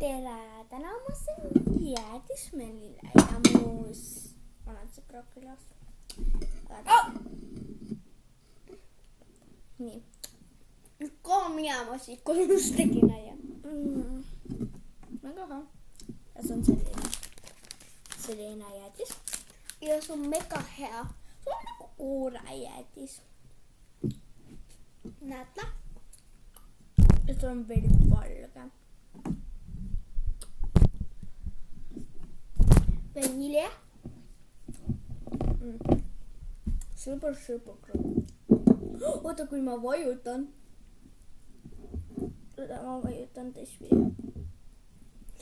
tere! Täna ma sõin jäätismellile ja muus olen sõbra külas. Nii. Nyt minä siit kolustekin ajan. Väga hea. Ja se on selline jäätis. Ja se on mega hea. Se on nagu kuurajäätis. Näetle? Ja se on veel valge. Vanilja. Super good. Oota, kui ma vajutan. Ma vajutan this video.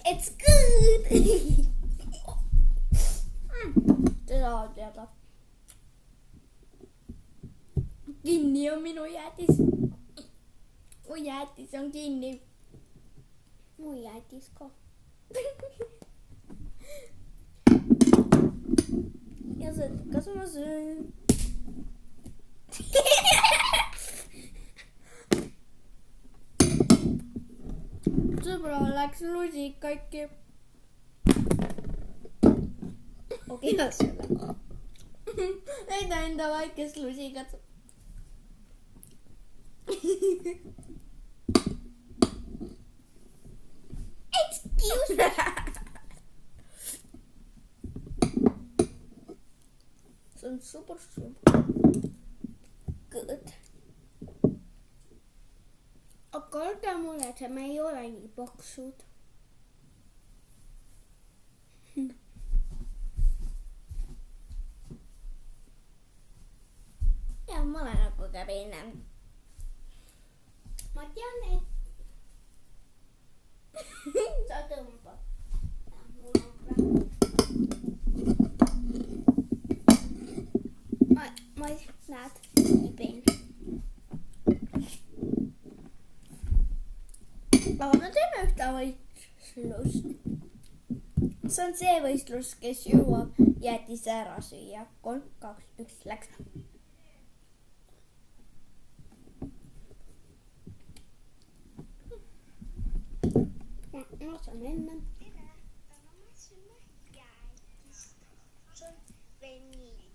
It's good! Seda on teada. Kinni on minu jäätis. Mu jäätis on kinni. Mu jäätis ka. Ja see, kas ma söön? Sõbral läks lusik kaikki. Okei, selle. Näita enda väikest lusikat. Excuse me. See on super good. Aga öelda mulle, et me ei ole nii paksud. Ja ma olen nagu käbine. Ma tean, et sa tõmbad. Ma näed, käbin. Aga me teeme ühte võistlust. See on see võistlus, kes jõuab jäätise ära süüa. 3, 2, 1, läks. Ma saan enne. Täna ma söön jäätist. See on vanilj.